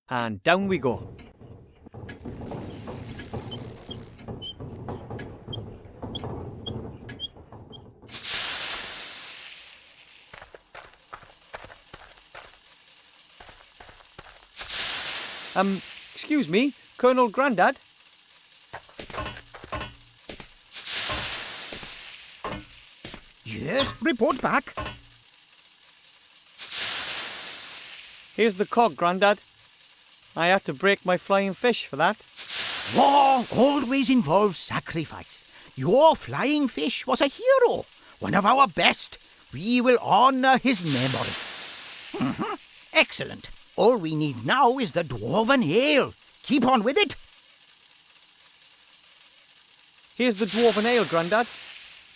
and down we go. Excuse me, Colonel Grandad? Yes, report back. Here's the cog, Grandad. I had to break my flying fish for that. War always involves sacrifice. Your flying fish was a hero, one of our best. We will honour his memory. Excellent. All we need now is the dwarven ale. Keep on with it. Here's the dwarven ale, Grandad.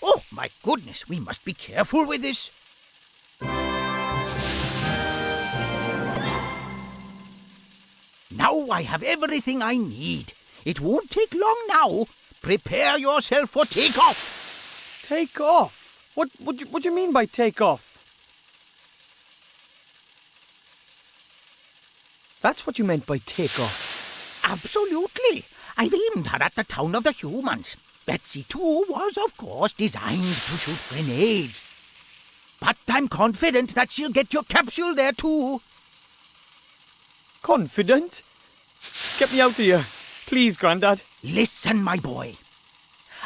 Oh, my goodness, we must be careful with this. Now I have everything I need. It won't take long now. Prepare yourself for takeoff. Take off? What do you mean by take off? That's what you meant by take off. Absolutely. I've aimed her at the town of the humans. Betsy, too, was, of course, designed to shoot grenades. But I'm confident that she'll get your capsule there, too. Confident? Get me out of here. Please, Grandad. Listen, my boy.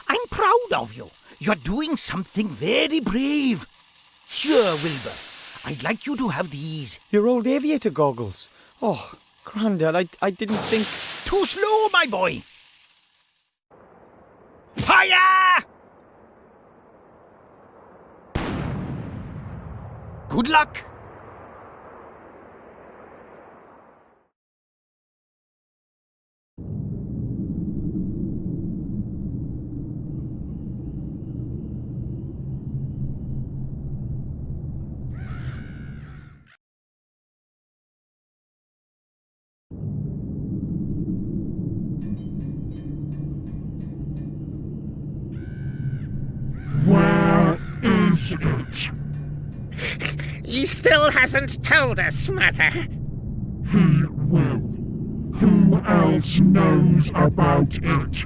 I'm proud of you. You're doing something very brave. Here, Wilbur. I'd like you to have these. Your old aviator goggles. Oh, Grandad, I didn't think... Too slow, my boy. Fire! Good luck. Where is it? He still hasn't told us, Mother. He will. Who else knows about it?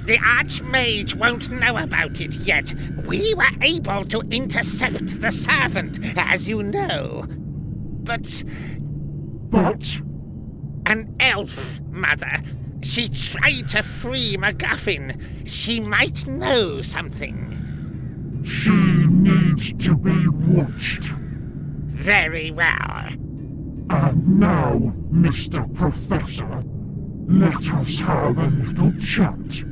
The Archmage won't know about it yet. We were able to intercept the servant, as you know. But an elf, Mother. She tried to free MacGuffin. She might know something. She needs to be watched. Very well. And now, Mr. Professor, let us have a little chat.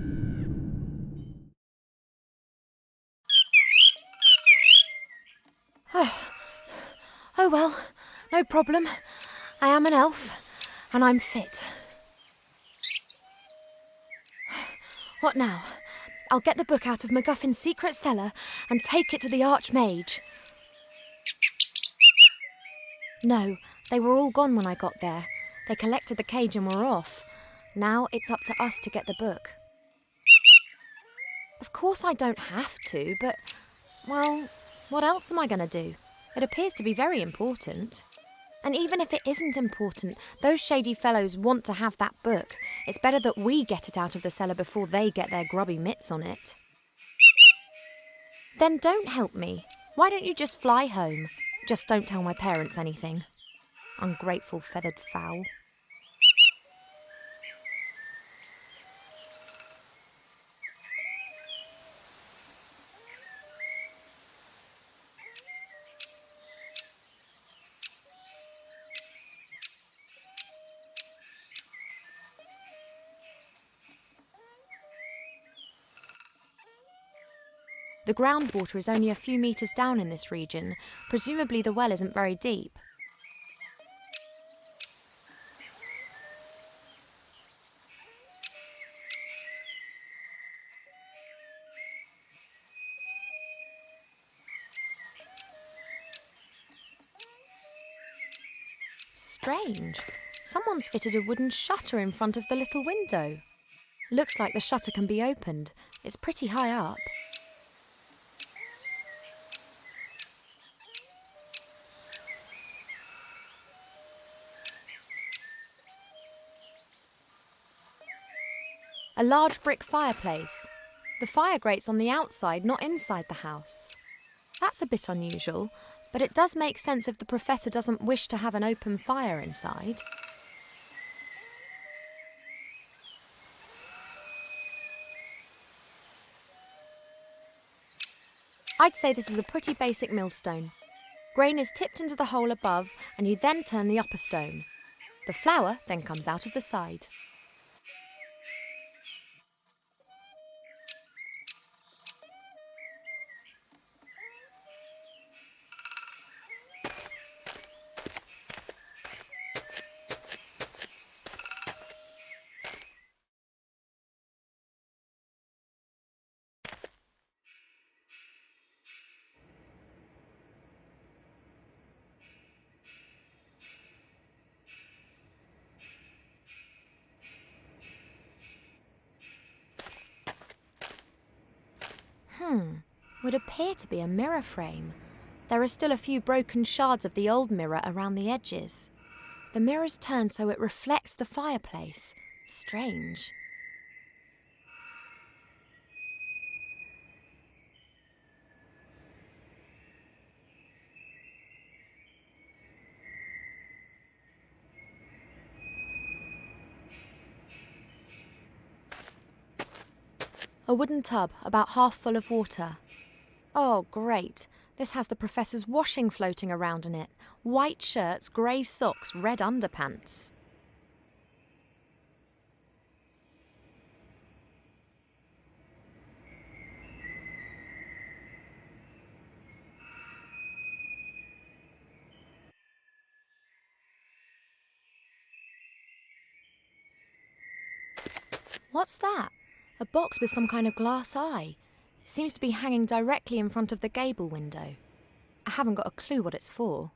Oh well, no problem. I am an elf, and I'm fit. What now? I'll get the book out of MacGuffin's secret cellar and take it to the Archmage. No, they were all gone when I got there. They collected the cage and were off. Now it's up to us to get the book. Of course I don't have to, but, well, what else am I going to do? It appears to be very important. And even if it isn't important, those shady fellows want to have that book. It's better that we get it out of the cellar before they get their grubby mitts on it. Then don't help me. Why don't you just fly home? Just don't tell my parents anything. Ungrateful feathered fowl. The groundwater is only a few metres down in this region. Presumably the well isn't very deep. Strange. Someone's fitted a wooden shutter in front of the little window. Looks like the shutter can be opened. It's pretty high up. A large brick fireplace. The fire grates on the outside, not inside the house. That's a bit unusual, but it does make sense if the Professor doesn't wish to have an open fire inside. I'd say this is a pretty basic millstone. Grain is tipped into the hole above, and you then turn the upper stone. The flour then comes out of the side. Would appear to be a mirror frame. There are still a few broken shards of the old mirror around the edges. The mirror's turned so it reflects the fireplace. Strange. A wooden tub, about half full of water. Oh, great. This has the Professor's washing floating around in it. White shirts, grey socks, red underpants. What's that? A box with some kind of glass eye. It seems to be hanging directly in front of the gable window. I haven't got a clue what it's for.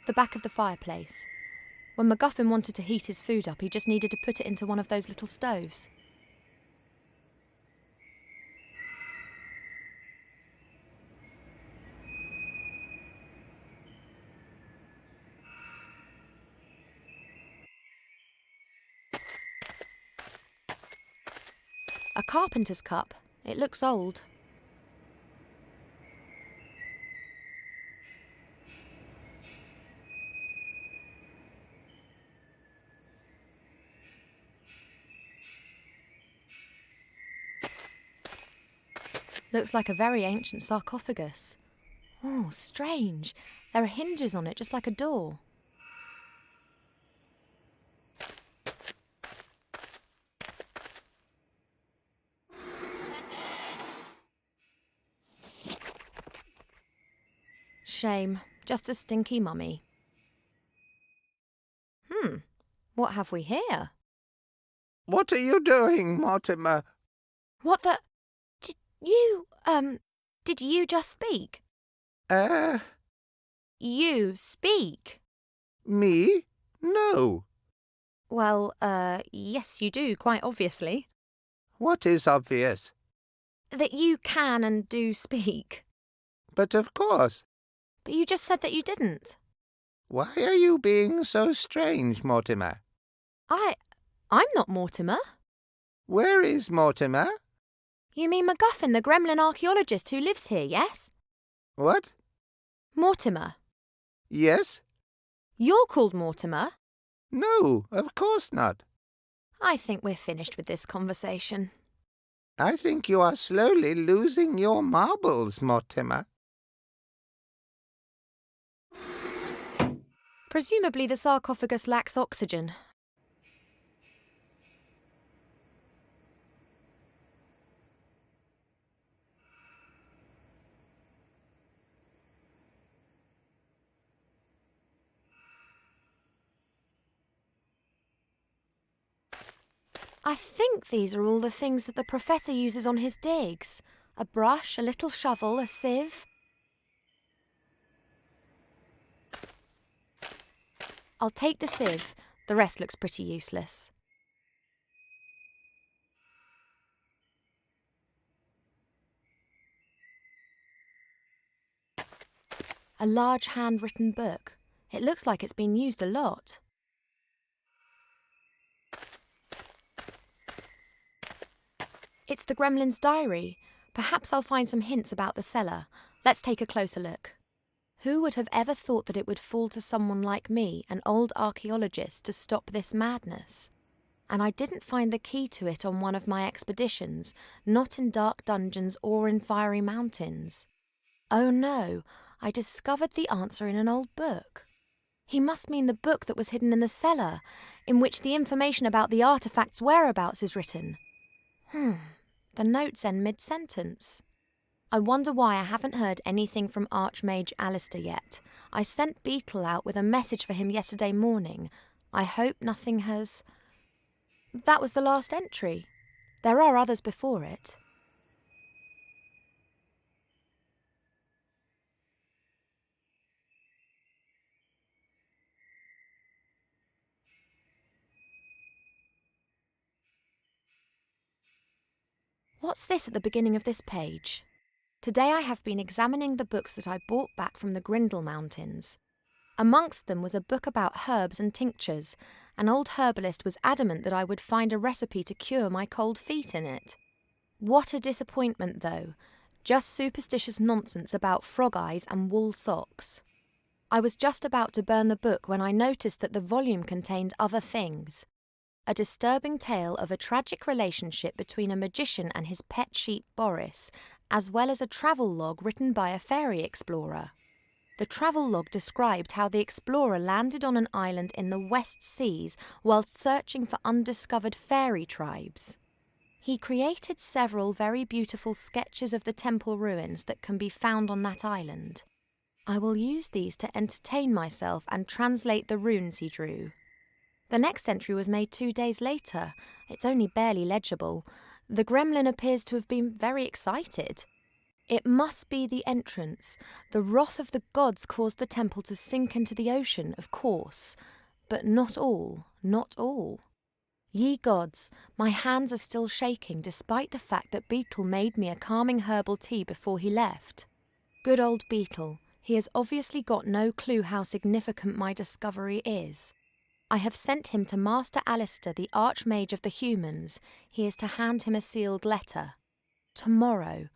The back of the fireplace. When MacGuffin wanted to heat his food up, he just needed to put it into one of those little stoves. A carpenter's cup. It looks old. Looks like a very ancient sarcophagus. Oh, strange. There are hinges on it, just like a door. Shame. Just a stinky mummy. What have we here? What are you doing, Mortimer? What the... Did you just speak? You speak? Me? No. Well, yes, you do, quite obviously. What is obvious? That you can and do speak. But of course. But you just said that you didn't. Why are you being so strange, Mortimer? I'm not Mortimer. Where is Mortimer? You mean MacGuffin, the Gremlin archaeologist who lives here, yes? What? Mortimer. Yes? You're called Mortimer? No, of course not. I think we're finished with this conversation. I think you are slowly losing your marbles, Mortimer. Presumably the sarcophagus lacks oxygen. I think these are all the things that the Professor uses on his digs. A brush, a little shovel, a sieve. I'll take the sieve. The rest looks pretty useless. A large handwritten book. It looks like it's been used a lot. It's the Gremlin's diary. Perhaps I'll find some hints about the cellar. Let's take a closer look. Who would have ever thought that it would fall to someone like me, an old archaeologist, to stop this madness? And I didn't find the key to it on one of my expeditions, not in dark dungeons or in fiery mountains. Oh no, I discovered the answer in an old book. He must mean the book that was hidden in the cellar, in which the information about the artefact's whereabouts is written. The notes end mid-sentence. I wonder why I haven't heard anything from Archmage Alistair yet. I sent Beetle out with a message for him yesterday morning. I hope nothing has... That was the last entry. There are others before it. What's this at the beginning of this page? Today I have been examining the books that I brought back from the Grindle Mountains. Amongst them was a book about herbs and tinctures. An old herbalist was adamant that I would find a recipe to cure my cold feet in it. What a disappointment, though. Just superstitious nonsense about frog eyes and wool socks. I was just about to burn the book when I noticed that the volume contained other things. A disturbing tale of a tragic relationship between a magician and his pet sheep Boris, as well as a travel log written by a fairy explorer. The travel log described how the explorer landed on an island in the West Seas whilst searching for undiscovered fairy tribes. He created several very beautiful sketches of the temple ruins that can be found on that island. I will use these to entertain myself and translate the runes he drew. The next entry was made 2 days later. It's only barely legible. The Gremlin appears to have been very excited. It must be the entrance. The wrath of the gods caused the temple to sink into the ocean, of course. But not all, not all. Ye gods, my hands are still shaking despite the fact that Beetle made me a calming herbal tea before he left. Good old Beetle, he has obviously got no clue how significant my discovery is. I have sent him to Master Alistair, the Archmage of the Humans. He is to hand him a sealed letter. Tomorrow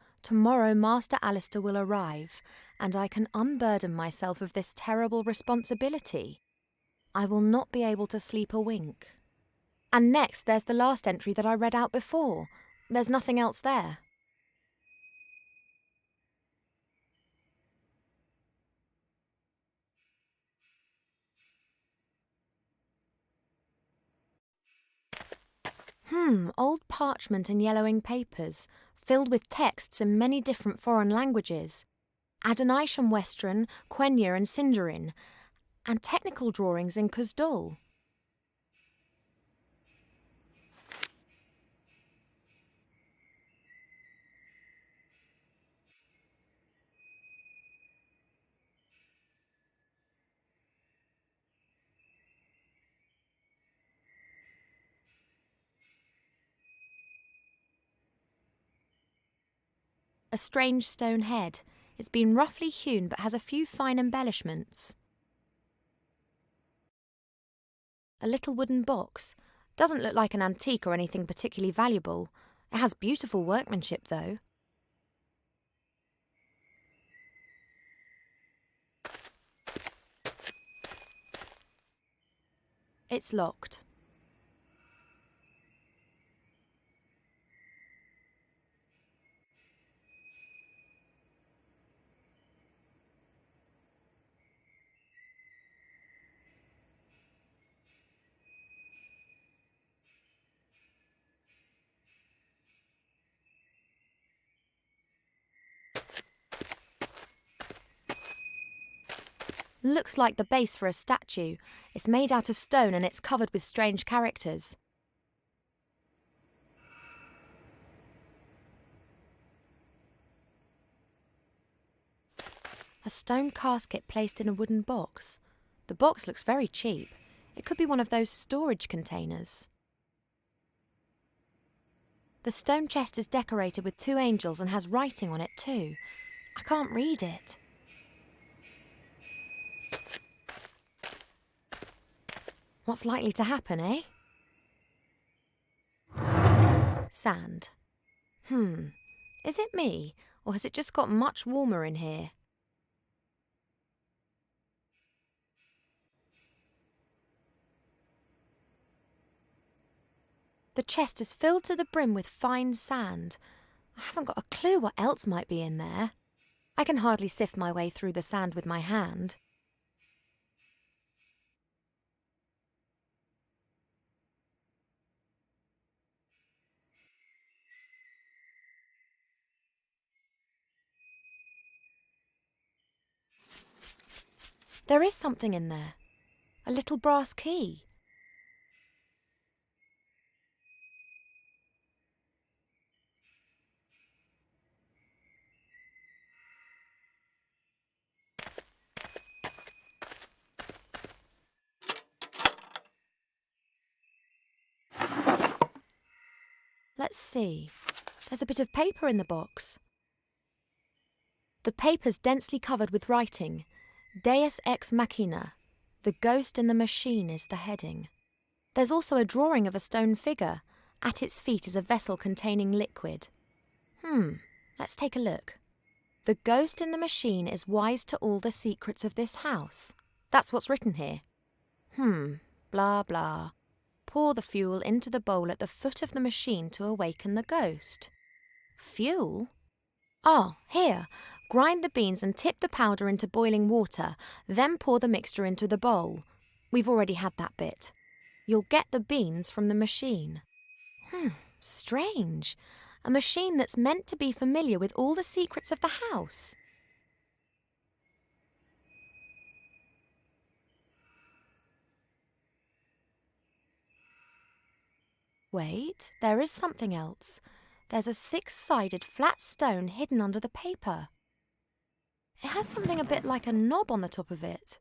Master Alistair will arrive, and I can unburden myself of this terrible responsibility. I will not be able to sleep a wink. And next there's the last entry that I read out before. There's nothing else there. Old parchment and yellowing papers, filled with texts in many different foreign languages. Adonisham Western, Quenya and Sindarin, and technical drawings in Kuzdul. A strange stone head. It's been roughly hewn but has a few fine embellishments. A little wooden box. Doesn't look like an antique or anything particularly valuable. It has beautiful workmanship, though. It's locked. Looks like the base for a statue. It's made out of stone and it's covered with strange characters. A stone casket placed in a wooden box. The box looks very cheap. It could be one of those storage containers. The stone chest is decorated with 2 angels and has writing on it too. I can't read it. What's likely to happen, eh? Sand. Is it me, or has it just got much warmer in here? The chest is filled to the brim with fine sand. I haven't got a clue what else might be in there. I can hardly sift my way through the sand with my hand. There is something in there. A little brass key. Let's see. There's a bit of paper in the box. The paper's densely covered with writing. Deus ex machina. The ghost in the machine is the heading. There's also a drawing of a stone figure. At its feet is a vessel containing liquid. Let's take a look. The ghost in the machine is wise to all the secrets of this house. That's what's written here. Blah, blah. Pour the fuel into the bowl at the foot of the machine to awaken the ghost. Fuel? Oh, here. Grind the beans and tip the powder into boiling water, then pour the mixture into the bowl. We've already had that bit. You'll get the beans from the machine. Strange. A machine that's meant to be familiar with all the secrets of the house. Wait, there is something else. There's a 6-sided flat stone hidden under the paper. It has something a bit like a knob on the top of it.